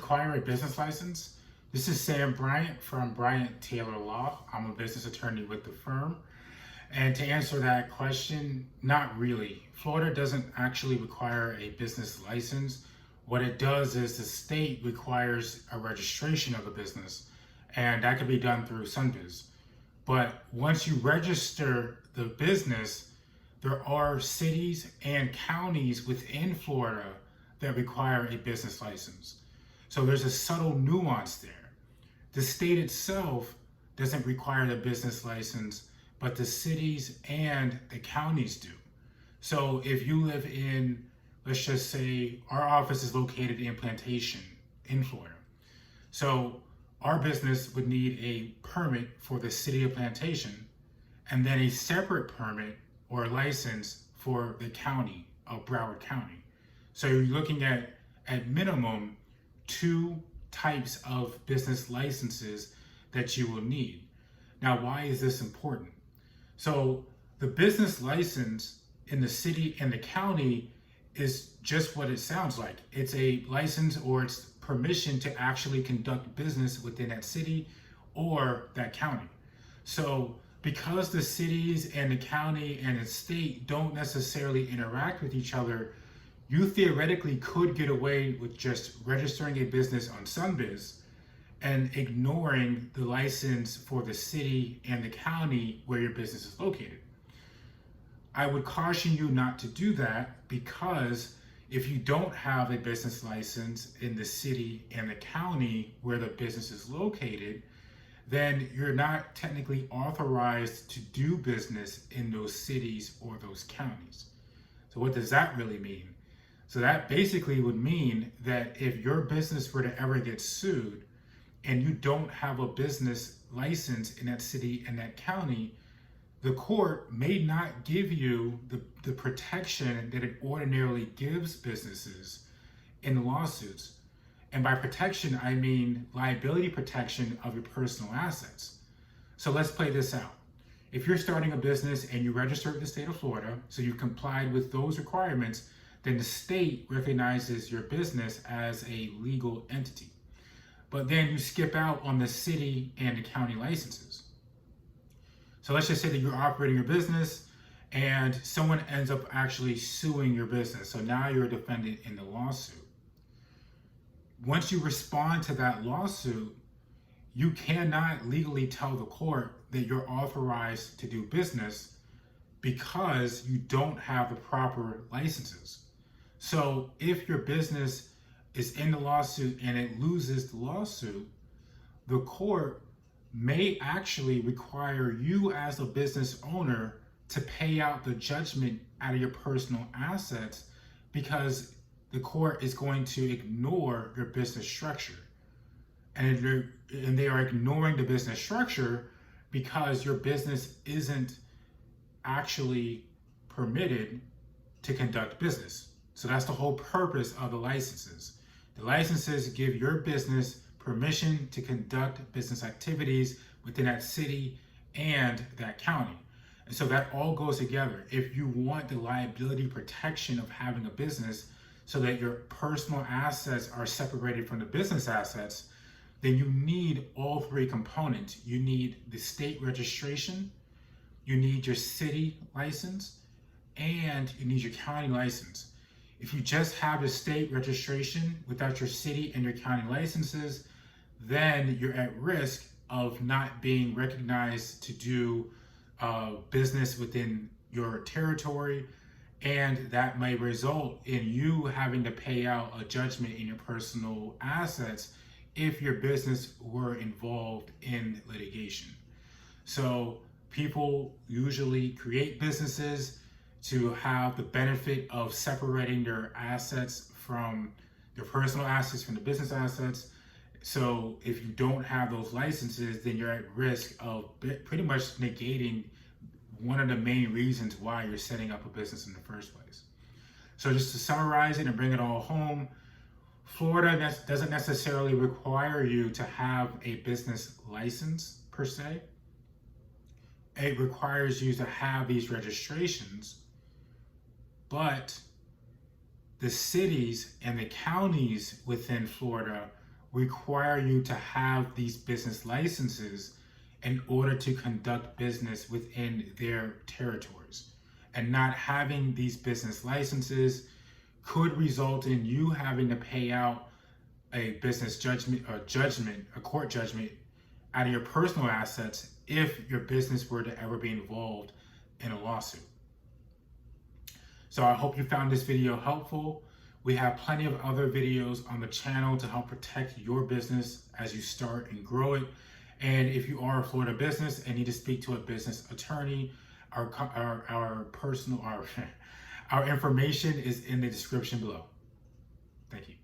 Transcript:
require a business license? This is Sam Bryant from Bryant Taylor Law. I'm a business attorney with the firm. And to answer that question, not really. Florida doesn't actually require a business license. What it does is the state requires a registration of a business, and that can be done through Sunbiz. But once you register the business, there are cities and counties within Florida that require a business license. So there's a subtle nuance there. The state itself doesn't require the business license, but the cities and the counties do. So if you live in, let's just say, our office is located in Plantation in Florida. So our business would need a permit for the city of Plantation and then a separate permit or license for the county of Broward County. So you're looking at minimum 2 types of business licenses that you will need. Now, why is this important? So the business license in the city and the county is just what it sounds like. It's a license or it's permission to actually conduct business within that city or that county. So because the cities and the county and the state don't necessarily interact with each other, you theoretically could get away with just registering a business on Sunbiz and ignoring the license for the city and the county where your business is located. I would caution you not to do that, because if you don't have a business license in the city and the county where the business is located, then you're not technically authorized to do business in those cities or those counties. So what does that really mean? So that basically would mean that if your business were to ever get sued and you don't have a business license in that city and that county, the court may not give you the protection that it ordinarily gives businesses in lawsuits. And by protection, I mean liability protection of your personal assets. So let's play this out. If you're starting a business and you register with the state of Florida, so you complied with those requirements, then the state recognizes your business as a legal entity. But then you skip out on the city and the county licenses. So let's just say that you're operating your business and someone ends up actually suing your business. So now you're a defendant in the lawsuit. Once you respond to that lawsuit, you cannot legally tell the court that you're authorized to do business because you don't have the proper licenses. So if your business is in the lawsuit and it loses the lawsuit, the court may actually require you as a business owner to pay out the judgment out of your personal assets, because the court is going to ignore your business structure. And they are ignoring the business structure because your business isn't actually permitted to conduct business. So that's the whole purpose of the licenses. The licenses give your business permission to conduct business activities within that city and that county. And so that all goes together. If you want the liability protection of having a business so that your personal assets are separated from the business assets, then you need all 3 components. You need the state registration, you need your city license, and you need your county license. If you just have a state registration without your city and your county licenses, then you're at risk of not being recognized to do business within your territory, and that may result in you having to pay out a judgment in your personal assets if your business were involved in litigation. So people usually create businesses to have the benefit of separating their assets from their personal assets from the business assets. So if you don't have those licenses, then you're at risk of pretty much negating one of the main reasons why you're setting up a business in the first place. So just to summarize it and bring it all home, Florida doesn't necessarily require you to have a business license per se. It requires you to have these registrations, but the cities and the counties within Florida require you to have these business licenses in order to conduct business within their territories. And not having these business licenses could result in you having to pay out a business judgment, a court judgment out of your personal assets if your business were to ever be involved in a lawsuit. So I hope you found this video helpful. We have plenty of other videos on the channel to help protect your business as you start and grow it. And if you are a Florida business and need to speak to a business attorney, our information is in the description below. Thank you.